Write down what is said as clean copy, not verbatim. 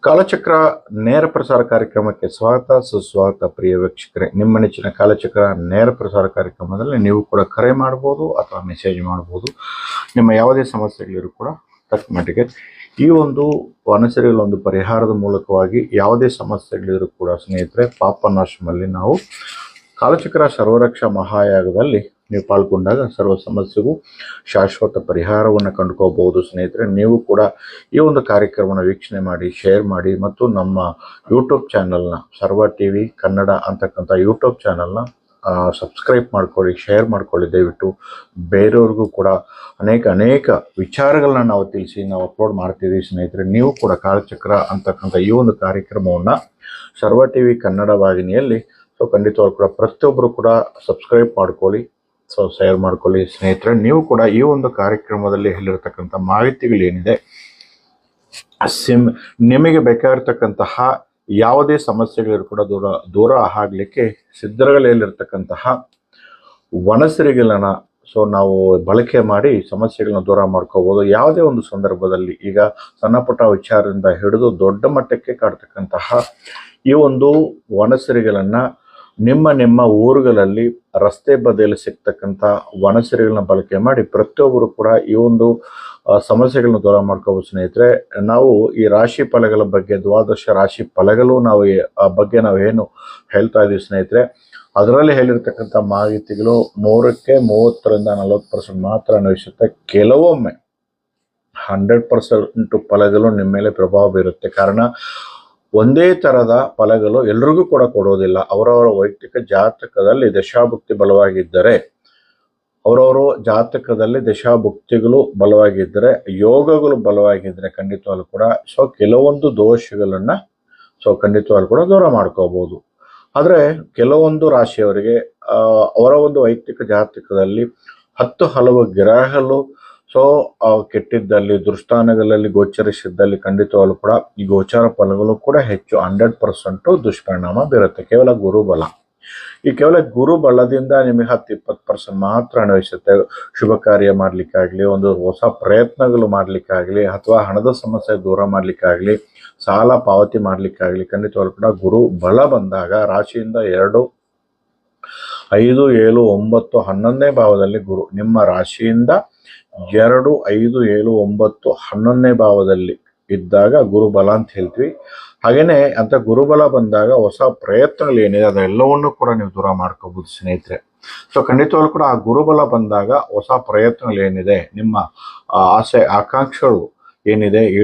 ಕಾಲಚಕ್ರ ನೇರ ಪ್ರಸಾರ ಕಾರ್ಯಕ್ರಮಕ್ಕೆ ಸ್ವಾಗತ ಸುಸ್ವಾಗತ. ಪ್ರಿಯ ವೀಕ್ಷಕರೇ, ನಿಮ್ಮ ನೆಚ್ಚಿನ ಕಾಲಚಕ್ರ ನೇರ ಪ್ರಸಾರ ಕಾರ್ಯಕ್ರಮದಲ್ಲಿ ನೀವು ಕೂಡ ಕರೆ ಮಾಡ್ಬೋದು ಅಥವಾ ಮೆಸೇಜ್ ಮಾಡ್ಬೋದು. ನಿಮ್ಮ ಯಾವುದೇ ಸಮಸ್ಯೆಗಳಿರು ಕೂಡ ತಕ್ಕ ಮಟ್ಟಿಗೆ ಈ ಒಂದು ವನಸರಿಗಳ ಒಂದು ಪರಿಹಾರದ ಮೂಲಕವಾಗಿ ಯಾವುದೇ ಸಮಸ್ಯೆಗಳಿರು ಕೂಡ ಸ್ನೇಹಿತರೆ, ಪಾಪನಾಶಮಲ್ಲಿ ನಾವು ಕಾಲಚಕ್ರ ಸರ್ವರಕ್ಷಾ ಮಹಾಯಾಗದಲ್ಲಿ ನೀವು ಪಾಲ್ಗೊಂಡಾಗ ಸರ್ವ ಸಮಸ್ಯೆಗೂ ಶಾಶ್ವತ ಪರಿಹಾರವನ್ನು ಕಂಡುಕೋಬಹುದು. ಸ್ನೇಹಿತರೆ, ನೀವು ಕೂಡ ಈ ಒಂದು ಕಾರ್ಯಕ್ರಮನ ವೀಕ್ಷಣೆ ಮಾಡಿ, ಶೇರ್ ಮಾಡಿ ಮತ್ತು ನಮ್ಮ ಯೂಟ್ಯೂಬ್ ಚಾನಲ್ನ ಸರ್ವ ಟಿವಿ ಕನ್ನಡ ಅಂತಕ್ಕಂಥ ಯೂಟ್ಯೂಬ್ ಚಾನಲ್ನ ಸಬ್ಸ್ಕ್ರೈಬ್ ಮಾಡ್ಕೊಳ್ಳಿ, ಶೇರ್ ಮಾಡ್ಕೊಳ್ಳಿ. ದಯವಿಟ್ಟು ಬೇರೆಯವ್ರಿಗೂ ಕೂಡ ಅನೇಕ ವಿಚಾರಗಳನ್ನ ನಾವು ತಿಳಿಸಿ ನಾವು ಅಪ್ಲೋಡ್ ಮಾಡ್ತೀವಿ. ಸ್ನೇಹಿತರೆ, ನೀವು ಕೂಡ ಕಾಲಚಕ್ರ ಅಂತಕ್ಕಂಥ ಈ ಒಂದು ಕಾರ್ಯಕ್ರಮವನ್ನು ಸರ್ವ ಟಿವಿ ಕನ್ನಡ ವಾಹಿನಿಯಲ್ಲಿ ಖಂಡಿತವಾಗ್ಲೂ ಕೂಡ ಪ್ರತಿಯೊಬ್ಬರು ಕೂಡ ಸಬ್ಸ್ಕ್ರೈಬ್ ಮಾಡ್ಕೊಳ್ಳಿ, ಶೇರ್ ಮಾಡ್ಕೊಳ್ಳಿ. ಸ್ನೇಹಿತರೆ, ನೀವು ಕೂಡ ಈ ಒಂದು ಕಾರ್ಯಕ್ರಮದಲ್ಲಿ ಹೇಳಿರ್ತಕ್ಕಂಥ ಮಾಹಿತಿಗಳೇನಿದೆ, ನಿಮಗೆ ಬೇಕಾಗಿರ್ತಕ್ಕಂತಹ ಯಾವುದೇ ಸಮಸ್ಯೆಗಳಿರು ಕೂಡ ದೂರ ಆಗಲಿಕ್ಕೆ ಸಿದ್ಧಗಳಿರ್ತಕ್ಕಂತಹ ವನಸಿರಿಗಳನ್ನ ನಾವು ಬಳಕೆ ಮಾಡಿ ಸಮಸ್ಯೆಗಳನ್ನ ದೂರ ಮಾಡ್ಕೋಬಹುದು. ಯಾವುದೇ ಒಂದು ಸಂದರ್ಭದಲ್ಲಿ ಈಗ ಸಣ್ಣ ಪುಟ್ಟ ವಿಚಾರದಿಂದ ಹಿಡಿದು ದೊಡ್ಡ ಮಟ್ಟಕ್ಕೆ ಕಾಡ್ತಕ್ಕಂತಹ ಈ ಒಂದು ವನಸಿರಿಗಳನ್ನ ನಿಮ್ಮ ಊರುಗಳಲ್ಲಿ ರಸ್ತೆ ಬದಿಯಲ್ಲಿ ಸಿಗ್ತಕ್ಕಂಥ ವನಸಿರಿಗಳನ್ನ ಬಳಕೆ ಮಾಡಿ ಪ್ರತಿಯೊಬ್ಬರು ಕೂಡ ಈ ಒಂದು ಸಮಸ್ಯೆಗಳನ್ನ ದೂರ ಮಾಡ್ಕೋಬಹುದು. ಸ್ನೇಹಿತರೆ, ನಾವು ಈ ರಾಶಿ ಫಲಗಳ ಬಗ್ಗೆ, ದ್ವಾದಶ ರಾಶಿ ಫಲಗಳು ಬಗ್ಗೆ ಏನು ಹೇಳ್ತಾ ಇದ್ದೀವಿ ಸ್ನೇಹಿತರೆ, ಅದರಲ್ಲಿ ಹೇಳಿರ್ತಕ್ಕಂಥ ಮಾಹಿತಿಗಳು 100ಕ್ಕೆ 30ರಿಂದ 40% ಮಾತ್ರ ಅನ್ವಯಿಸುತ್ತೆ. ಕೆಲವೊಮ್ಮೆ 100% ಫಲಗಳು ನಿಮ್ಮ ಮೇಲೆ ಪ್ರಭಾವ ಬೀರುತ್ತೆ. ಕಾರಣ, ಒಂದೇ ಥರದ ಫಲಗಳು ಎಲ್ರಿಗೂ ಕೂಡ ಕೊಡೋದಿಲ್ಲ. ಅವರವರ ವೈಯಕ್ತಿಕ ಜಾತಕದಲ್ಲಿ ದಶಾಭುಕ್ತಿ ಬಲವಾಗಿದ್ದರೆ, ಅವರವರು ಜಾತಕದಲ್ಲಿ ದಶಾಭುಕ್ತಿಗಳು ಬಲವಾಗಿದ್ದರೆ, ಯೋಗಗಳು ಬಲವಾಗಿದ್ದರೆ ಖಂಡಿತವಾಗ್ಲೂ ಕೂಡ ಕೆಲವೊಂದು ದೋಷಗಳನ್ನ ಖಂಡಿತವಾಗ್ಲೂ ಕೂಡ ದೂರ ಮಾಡ್ಕೋಬಹುದು. ಆದರೆ ಕೆಲವೊಂದು ರಾಶಿಯವರಿಗೆ ಅವರ ಒಂದು ವೈಯಕ್ತಿಕ ಜಾತಕದಲ್ಲಿ 10 ಹಲವು ಗ್ರಹಗಳು ಕೆಟ್ಟಿದ್ದಲ್ಲಿ, ದುರ್ಸ್ಥಾನಗಳಲ್ಲಿ ಗೋಚರಿಸಿದ್ದಲ್ಲಿ ಖಂಡಿತವಾಗ್ಲೂ ಕೂಡ ಈ ಗೋಚಾರ ಫಲಗಳು ಕೂಡ ಹೆಚ್ಚು 100% ದುಷ್ಪರಿಣಾಮ ಬೀರುತ್ತೆ. ಕೇವಲ ಗುರುಬಲ, ಈ ಕೇವಲ ಗುರುಬಲದಿಂದ ನಿಮಗೆ 10-20% ಮಾತ್ರ ಅನ್ವಯಿಸುತ್ತೆ. ಶುಭ ಕಾರ್ಯ ಮಾಡ್ಲಿಕ್ಕಾಗ್ಲಿ, ಒಂದು ಹೊಸ ಪ್ರಯತ್ನಗಳು ಮಾಡ್ಲಿಕ್ಕಾಗ್ಲಿ, ಅಥವಾ ಹಣದ ಸಮಸ್ಯೆ ದೂರ ಮಾಡ್ಲಿಕ್ಕಾಗ್ಲಿ, ಸಾಲ ಪಾವತಿ ಮಾಡ್ಲಿಕ್ಕಾಗ್ಲಿ ಖಂಡಿತವಾಗ್ಲೂ ಕೂಡ ಗುರು ಬಲ ಬಂದಾಗ ರಾಶಿಯಿಂದ 2, 5, 7, 9, 11ನೇ ಭಾವದಲ್ಲಿ ಗುರು ನಿಮ್ಮ ರಾಶಿಯಿಂದ 2, 5, 7, 9, 11ನೇ ಭಾವದಲ್ಲಿ ಇದ್ದಾಗ ಗುರುಬಲ ಅಂತ ಹೇಳ್ತೀವಿ. ಹಾಗೇನೆ ಅಂತ ಗುರುಬಲ ಬಂದಾಗ ಹೊಸ ಪ್ರಯತ್ನಗಳು ಏನಿದೆ ಅದೆಲ್ಲವನ್ನೂ ಕೂಡ ನೀವು ದೂರ ಮಾಡ್ಕೋಬಹುದು ಸ್ನೇಹಿತರೆ. ಖಂಡಿತವಾಗ್ಲೂ ಕೂಡ ಆ ಗುರುಬಲ ಬಂದಾಗ ಹೊಸ ಪ್ರಯತ್ನಗಳು ಏನಿದೆ, ನಿಮ್ಮ ಆಸೆ ಆಕಾಂಕ್ಷೆಗಳು ಏನಿದೆ